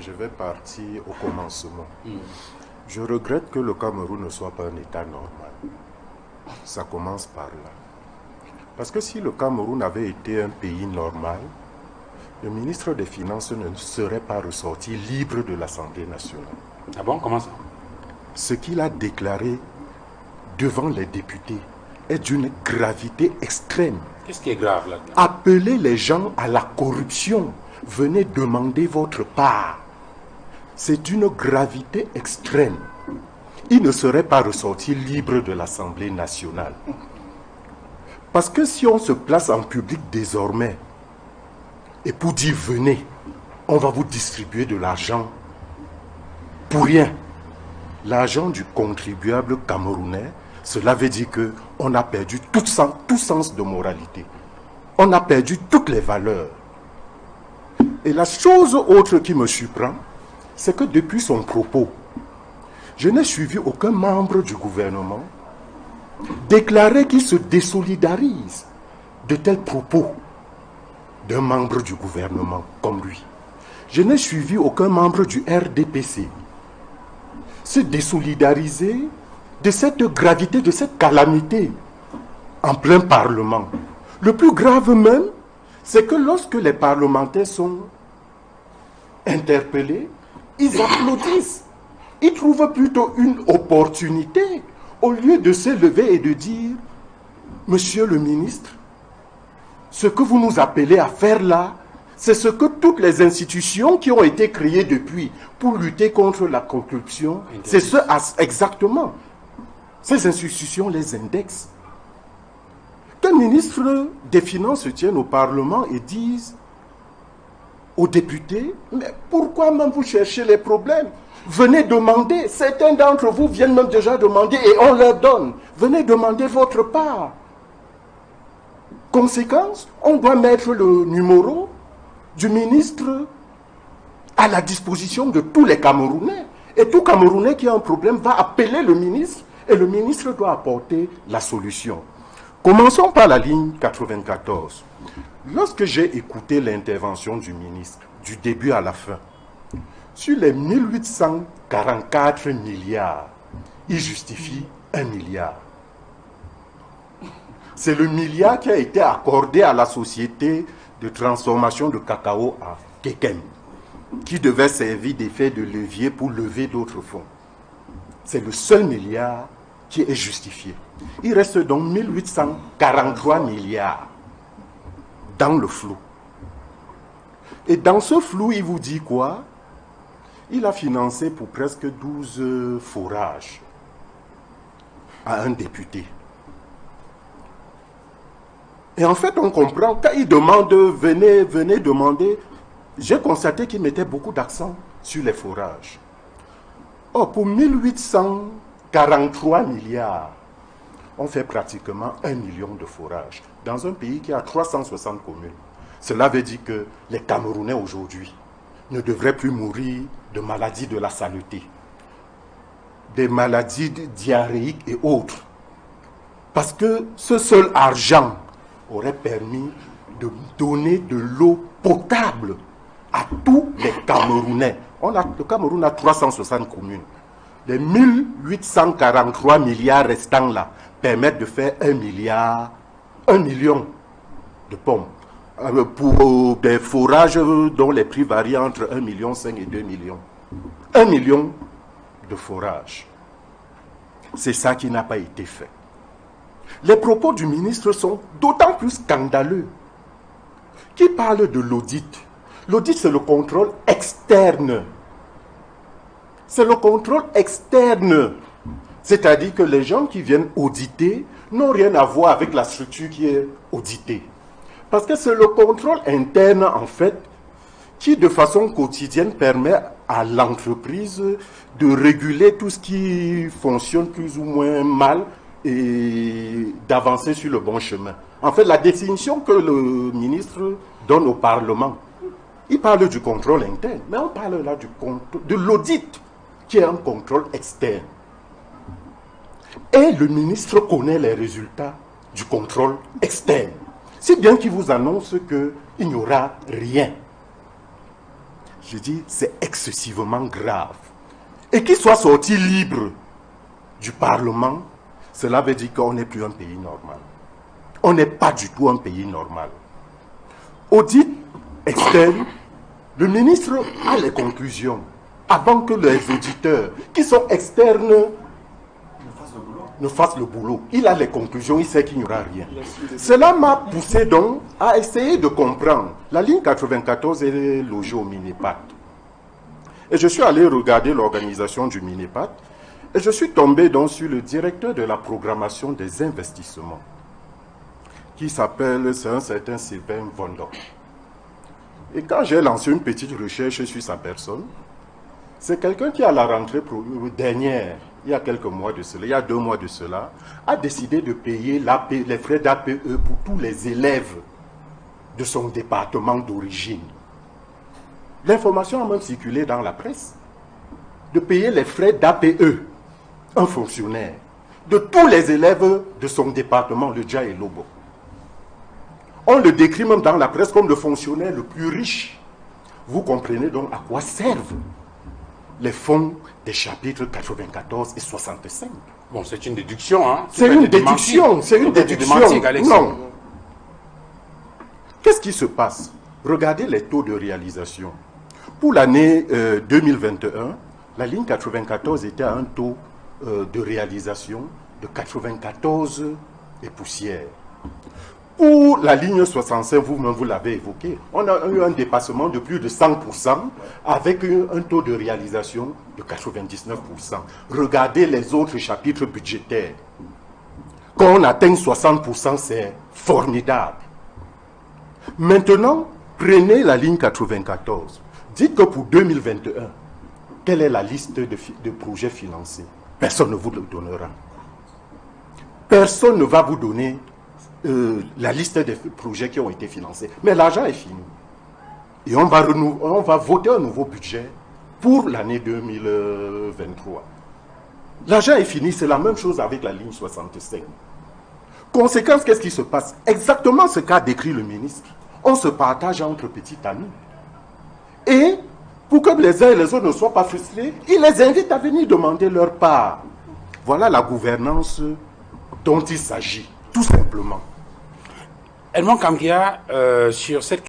je vais partir au commencement. Je regrette que le Cameroun ne soit pas un État normal. Ça commence par là. Parce que si le Cameroun avait été un pays normal, le ministre des Finances ne serait pas ressorti libre de l'Assemblée nationale. Ah bon, comment ça? Ce qu'il a déclaré devant les députés est d'une gravité extrême. Qu'est-ce qui est grave là-dedans? Appelez les gens à la corruption. Venez demander votre part. C'est d'une gravité extrême. Il ne serait pas ressorti libre de l'Assemblée nationale. Parce que si on se place en public désormais, et pour dire venez, on va vous distribuer de l'argent pour rien. L'argent du contribuable camerounais, cela veut dire qu'on a perdu tout sens de moralité. On a perdu toutes les valeurs. Et la chose autre qui me surprend, c'est que depuis son propos, je n'ai suivi aucun membre du gouvernement déclarer qu'il se désolidarise de tels propos d'un membre du gouvernement comme lui. Je n'ai suivi aucun membre du RDPC se désolidariser de cette gravité, de cette calamité en plein Parlement. Le plus grave même, c'est que lorsque les parlementaires sont interpellés, ils applaudissent. Ils trouvent plutôt une opportunité au lieu de se lever et de dire « Monsieur le ministre, ce que vous nous appelez à faire là, c'est ce que toutes les institutions qui ont été créées depuis pour lutter contre la corruption, c'est ce exactement. Ces institutions les indexent. Qu'un ministre des Finances se tienne au Parlement et dise aux députés, mais pourquoi même vous cherchez les problèmes? Venez demander, certains d'entre vous viennent même déjà demander et on leur donne. Venez demander votre part. Conséquence, on doit mettre le numéro du ministre à la disposition de tous les Camerounais. Et tout Camerounais qui a un problème va appeler le ministre et le ministre doit apporter la solution. Commençons par la ligne 94. Lorsque j'ai écouté l'intervention du ministre, du début à la fin, sur les 1844 milliards, il justifie 1 milliard. C'est le milliard qui a été accordé à la société de transformation de cacao à Kekem, qui devait servir d'effet de levier pour lever d'autres fonds. C'est le seul milliard qui est justifié. Il reste donc 1843 milliards dans le flou. Et dans ce flou, il vous dit quoi? Il a financé pour presque 12 forages à un député. Et en fait, on comprend, quand il demande, venez demander, j'ai constaté qu'il mettait beaucoup d'accent sur les forages. Or, pour 1843 milliards, on fait pratiquement 1 million de forages dans un pays qui a 360 communes. Cela veut dire que les Camerounais aujourd'hui ne devraient plus mourir de maladies de la saleté, des maladies diarrhéiques et autres. Parce que ce seul argent aurait permis de donner de l'eau potable à tous les Camerounais. Le Cameroun a 360 communes. Les 1843 milliards restants là permettent de faire 1 million de pommes. Pour des forages dont les prix varient entre 1,5 million et 2 millions. 1 million de forages. C'est ça qui n'a pas été fait. Les propos du ministre sont d'autant plus scandaleux qu'il parle de l'audit. L'audit, c'est le contrôle externe. C'est le contrôle externe. C'est-à-dire que les gens qui viennent auditer n'ont rien à voir avec la structure qui est auditée. Parce que c'est le contrôle interne, en fait, qui, de façon quotidienne, permet à l'entreprise de réguler tout ce qui fonctionne plus ou moins mal et d'avancer sur le bon chemin. En fait, la définition que le ministre donne au Parlement, il parle du contrôle interne, mais on parle là de l'audit, qui est un contrôle externe. Et le ministre connaît les résultats du contrôle externe. Si bien qu'il vous annonce qu'il n'y aura rien. Je dis, c'est excessivement grave. Et qu'il soit sorti libre du Parlement, cela veut dire qu'on n'est plus un pays normal. On n'est pas du tout un pays normal. Audit externe, le ministre a les conclusions avant que les auditeurs, qui sont externes, ne fassent le boulot. Il a les conclusions, il sait qu'il n'y aura rien. Cela m'a poussé donc à essayer de comprendre. La ligne 94 est logée au Minipat. Et je suis allé regarder l'organisation du Minipat et je suis tombé donc sur le directeur de la programmation des investissements qui s'appelle, c'est un certain Sylvain Vondon. Et quand j'ai lancé une petite recherche sur sa personne, c'est quelqu'un qui à la rentrée dernière, il y a quelques mois de cela, il y a 2 mois de cela, a décidé de payer les frais d'APE pour tous les élèves de son département d'origine. L'information a même circulé dans la presse, de payer les frais d'APE, un fonctionnaire, de tous les élèves de son département, le Dja et Lobo. On le décrit même dans la presse comme le fonctionnaire le plus riche. Vous comprenez donc à quoi servent les fonds des chapitres 94 et 65. Bon, c'est une déduction, hein? C'est une déduction, c'est une déduction. Non. Qu'est-ce qui se passe? Regardez les taux de réalisation. Pour l'année 2021, la ligne 94 était à un taux de réalisation de 94 et poussières. Pour la ligne 65, vous-même vous l'avez évoqué, on a eu un dépassement de plus de 100% avec un taux de réalisation de 99%. Regardez les autres chapitres budgétaires. Quand on atteint 60%, c'est formidable. Maintenant, prenez la ligne 94. Dites que pour 2021, quelle est la liste de projets financés? Personne ne vous le donnera. Personne ne va vous donner la liste des projets qui ont été financés. Mais l'argent est fini. Et on va voter un nouveau budget pour l'année 2023. L'argent est fini, c'est la même chose avec la ligne 65. Conséquence, qu'est-ce qui se passe? Exactement ce qu'a décrit le ministre. On se partage entre petits amis. Et pour que les uns et les autres ne soient pas frustrés, il les invite à venir demander leur part. Voilà la gouvernance dont il s'agit, tout simplement. Edmond Kamkia, sur cette